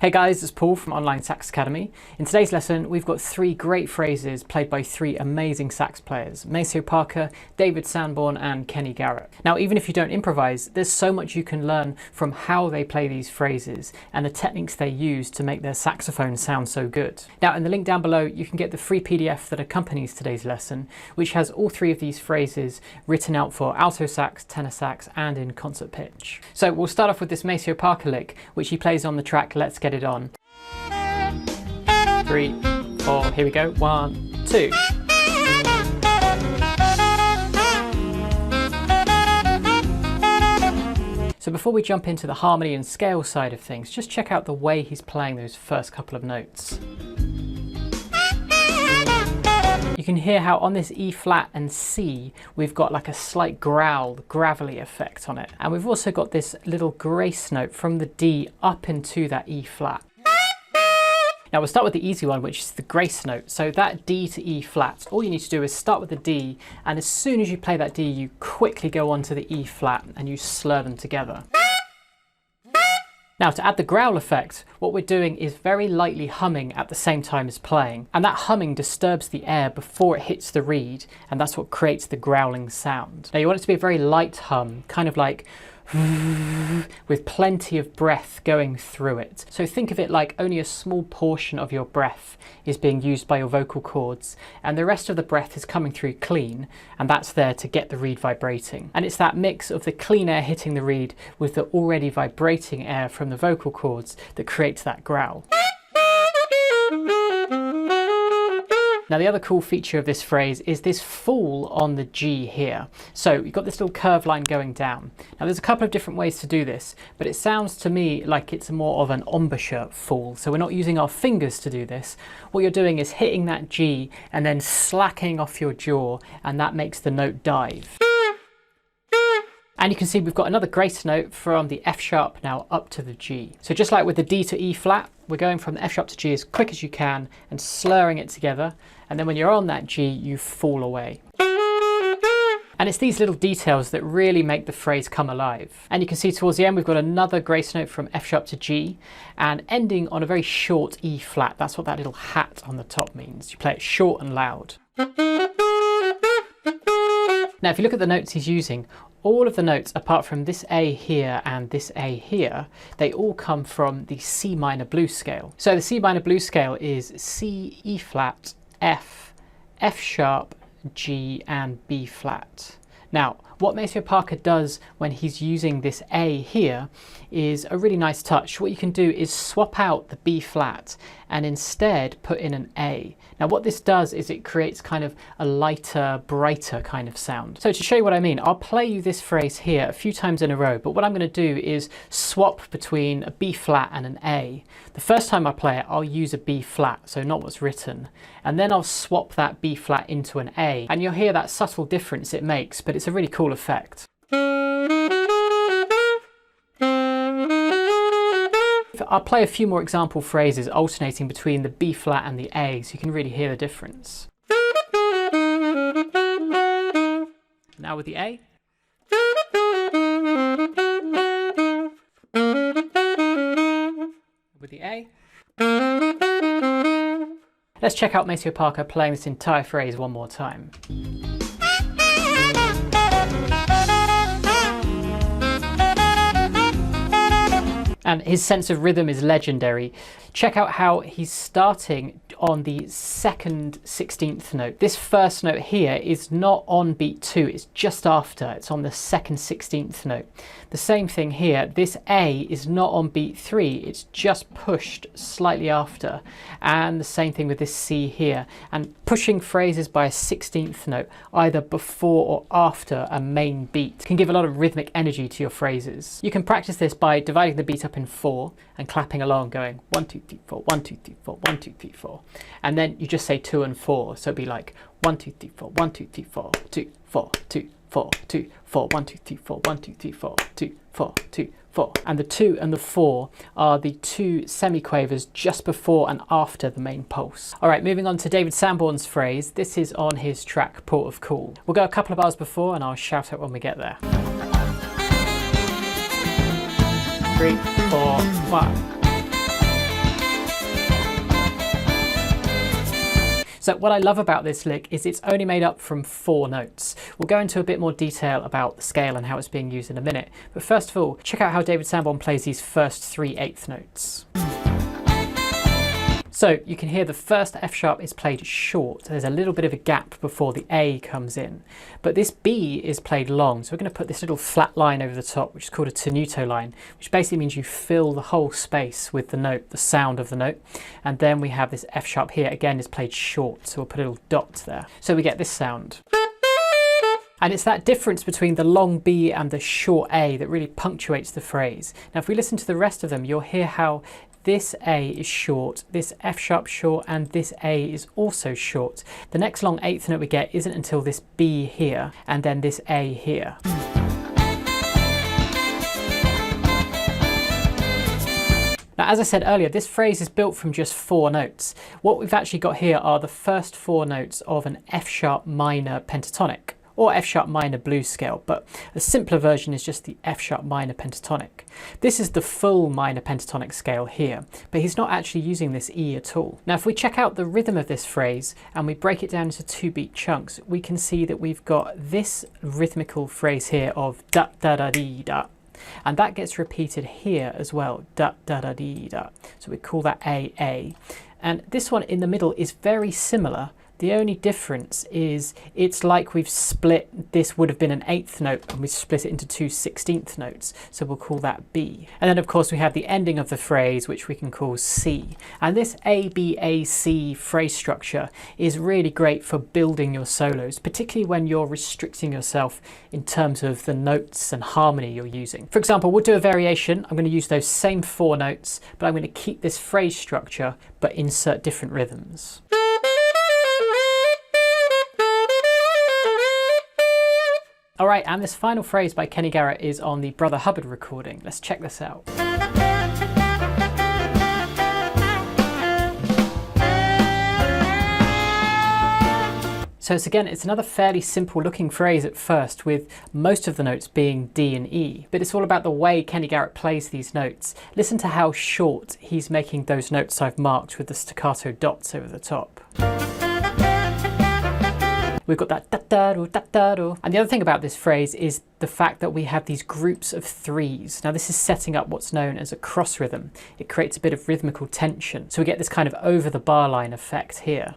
Hey guys, it's Paul from Online Sax Academy. In today's lesson, we've got three great phrases played by three amazing sax players, Maceo Parker, David Sanborn and Kenny Garrett. Now, even if you don't improvise, there's so much you can learn from how they play these phrases and the techniques they use to make their saxophone sound so good. Now, in the link down below, you can get the free PDF that accompanies today's lesson, which has all three of these phrases written out for alto sax, tenor sax, and in concert pitch. So we'll start off with this Maceo Parker lick, which he plays on the track Let's Get It On. 3, 4, here we go, 1, 2. So before we jump into the harmony and scale side of things, just check out the way he's playing those first couple of notes. You can hear how on this E flat and C, we've got like a slight growl, gravelly effect on it. And we've also got this little grace note from the D up into that E flat. Now we'll start with the easy one, which is the grace note. So that D to E flat, all you need to do is start with the D, and as soon as you play that D, you quickly go on to the E flat and you slur them together. Now, to add the growl effect, what we're doing is very lightly humming at the same time as playing, and that humming disturbs the air before it hits the reed, and that's what creates the growling sound. Now you want it to be a very light hum, kind of like with plenty of breath going through it. So think of it like only a small portion of your breath is being used by your vocal cords, and the rest of the breath is coming through clean, and that's there to get the reed vibrating. And it's that mix of the clean air hitting the reed with the already vibrating air from the vocal cords that creates that growl. Now the other cool feature of this phrase is this fall on the G here. So you've got this little curve line going down. Now there's a couple of different ways to do this, but it sounds to me like it's more of an embouchure fall. So we're not using our fingers to do this. What you're doing is hitting that G and then slacking off your jaw, and that makes the note dive. And you can see we've got another grace note from the F sharp now up to the G. So just like with the D to E flat, we're going from the F sharp to G as quick as you can and slurring it together. And then when you're on that G, you fall away. And it's these little details that really make the phrase come alive. And you can see towards the end, we've got another grace note from F sharp to G and ending on a very short E flat. That's what that little hat on the top means. You play it short and loud. Now, if you look at the notes he's using, all of the notes, apart from this A here and this A here, they all come from the C minor blues scale. So the C minor blues scale is C, E flat, F, F sharp, G and B flat. Now, what Maceo Parker does when he's using this A here is a really nice touch. What you can do is swap out the B flat and instead put in an A. Now what this does is it creates kind of a lighter, brighter kind of sound. So to show you what I mean, I'll play you this phrase here a few times in a row, but what I'm going to do is swap between a B flat and an A. The first time I play it, I'll use a B flat, so not what's written, and then I'll swap that B flat into an A, and you'll hear that subtle difference it makes, but it's a really cool effect. I'll play a few more example phrases alternating between the B flat and the A so you can really hear the difference. Now with the A. With the A. Let's check out Maceo Parker playing this entire phrase one more time. And his sense of rhythm is legendary. Check out how he's starting on the second 16th note. This first note here is not on beat 2, it's just after, it's on the second 16th note. The same thing here, this A is not on beat 3, it's just pushed slightly after. And the same thing with this C here. And pushing phrases by a 16th note, either before or after a main beat, can give a lot of rhythmic energy to your phrases. You can practice this by dividing the beat up in 4 and clapping along going 1, 2, 3, 4, 1, 2, 3, 4, 1, 2, 3, 4. And then you just say 2 and 4. So it'd be like 1, 2, 3, 4, 1, 2, 3, 4, 2, 4, 2, 4, 2, 4, 1, 2, 3, 4, 1, 2, 3, 4, 2, 4, 2, 4. And the 2 and the 4 are the two semiquavers just before and after the main pulse. All right, moving on to David Sanborn's phrase. This is on his track Port of Call. We'll go a couple of bars before and I'll shout out when we get there. 3, 4, 5. So what I love about this lick is it's only made up from 4 notes. We'll go into a bit more detail about the scale and how it's being used in a minute. But first of all, check out how David Sanborn plays these first 3 eighth notes. So you can hear the first F sharp is played short. There's a little bit of a gap before the A comes in. But this B is played long. So we're going to put this little flat line over the top, which is called a tenuto line, which basically means you fill the whole space with the note, the sound of the note. And then we have this F sharp here, again, is played short. So we'll put a little dot there. So we get this sound. And it's that difference between the long B and the short A that really punctuates the phrase. Now, if we listen to the rest of them, you'll hear how this A is short, this F sharp short, and this A is also short. The next long eighth note we get isn't until this B here, and then this A here. Now, as I said earlier, this phrase is built from just 4 notes. What we've actually got here are the first 4 notes of an F sharp minor pentatonic, or F sharp minor blues scale, but a simpler version is just the F sharp minor pentatonic. This is the full minor pentatonic scale here, but he's not actually using this E at all. Now, if we check out the rhythm of this phrase and we break it down into 2-beat chunks, we can see that we've got this rhythmical phrase here of da da da dee da. And that gets repeated here as well, da da da dee da. So we call that A. And this one in the middle is very similar. The only difference is it's like we've split, this would have been an 8th note and we split it into 2 16th notes. So we'll call that B. And then of course we have the ending of the phrase, which we can call C. And this A, B, A, C phrase structure is really great for building your solos, particularly when you're restricting yourself in terms of the notes and harmony you're using. For example, we'll do a variation. I'm going to use those same 4 notes, but I'm going to keep this phrase structure, but insert different rhythms. Alright, and this final phrase by Kenny Garrett is on the Brother Hubbard recording. Let's check this out. So it's another fairly simple looking phrase at first, with most of the notes being D and E. But it's all about the way Kenny Garrett plays these notes. Listen to how short he's making those notes I've marked with the staccato dots over the top. We've got that da-da-do, da-da-do. And the other thing about this phrase is the fact that we have these groups of 3s. Now this is setting up what's known as a cross rhythm. It creates a bit of rhythmical tension. So we get this kind of over the bar line effect here.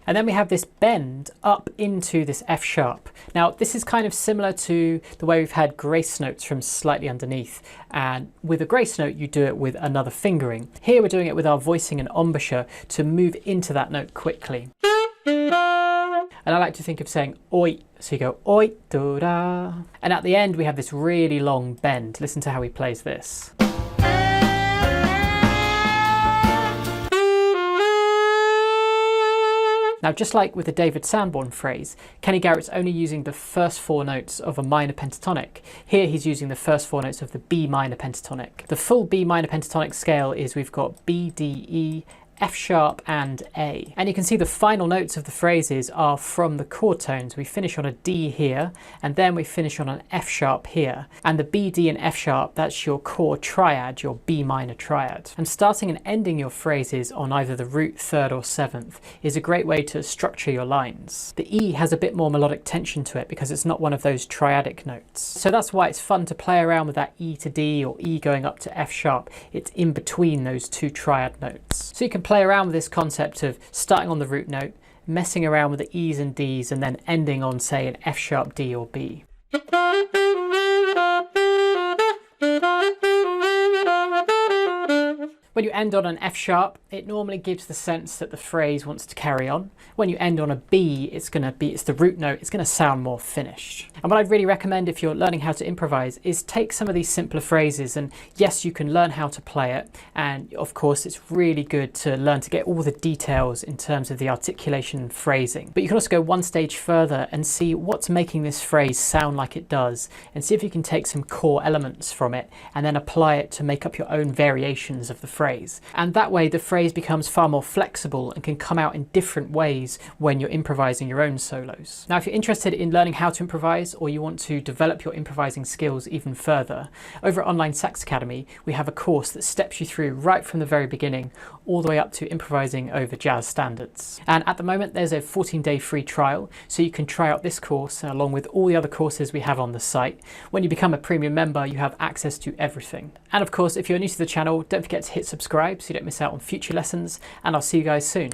And then we have this bend up into this F sharp. Now this is kind of similar to the way we've had grace notes from slightly underneath. And with a grace note, you do it with another fingering. Here we're doing it with our voicing and embouchure to move into that note quickly. And I like to think of saying oi. So you go oi, do da. And at the end we have this really long bend. Listen to how he plays this. Now, just like with the David Sanborn phrase, Kenny Garrett's only using the first 4 notes of a minor pentatonic. Here he's using the first 4 notes of the B minor pentatonic. The full B minor pentatonic scale is we've got B, D, E, F sharp and A. And you can see the final notes of the phrases are from the chord tones. We finish on a D here, and then we finish on an F sharp here. And the B, D and F sharp, that's your chord triad, your B minor triad. And starting and ending your phrases on either the root, 3rd or 7th is a great way to structure your lines. The E has a bit more melodic tension to it because it's not one of those triadic notes. So that's why it's fun to play around with that E to D or E going up to F sharp. It's in between those 2 triad notes. So you can play around with this concept of starting on the root note, messing around with the E's and D's, and then ending on, say, an F sharp D or B. When you end on an F sharp, it normally gives the sense that the phrase wants to carry on. When you end on a B, it's the root note, it's going to sound more finished. And what I'd really recommend if you're learning how to improvise is take some of these simpler phrases, and yes, you can learn how to play it. And of course, it's really good to learn to get all the details in terms of the articulation and phrasing. But you can also go one stage further and see what's making this phrase sound like it does, and see if you can take some core elements from it and then apply it to make up your own variations of the phrase. phrase. And that way the phrase becomes far more flexible and can come out in different ways when you're improvising your own solos. Now, if you're interested in learning how to improvise, or you want to develop your improvising skills even further, over at Online Sax Academy, we have a course that steps you through right from the very beginning, all the way up to improvising over jazz standards. And at the moment, there's a 14-day free trial, so you can try out this course along with all the other courses we have on the site. When you become a premium member, you have access to everything. And of course, if you're new to the channel, don't forget to hit subscribe so you don't miss out on future lessons, and I'll see you guys soon.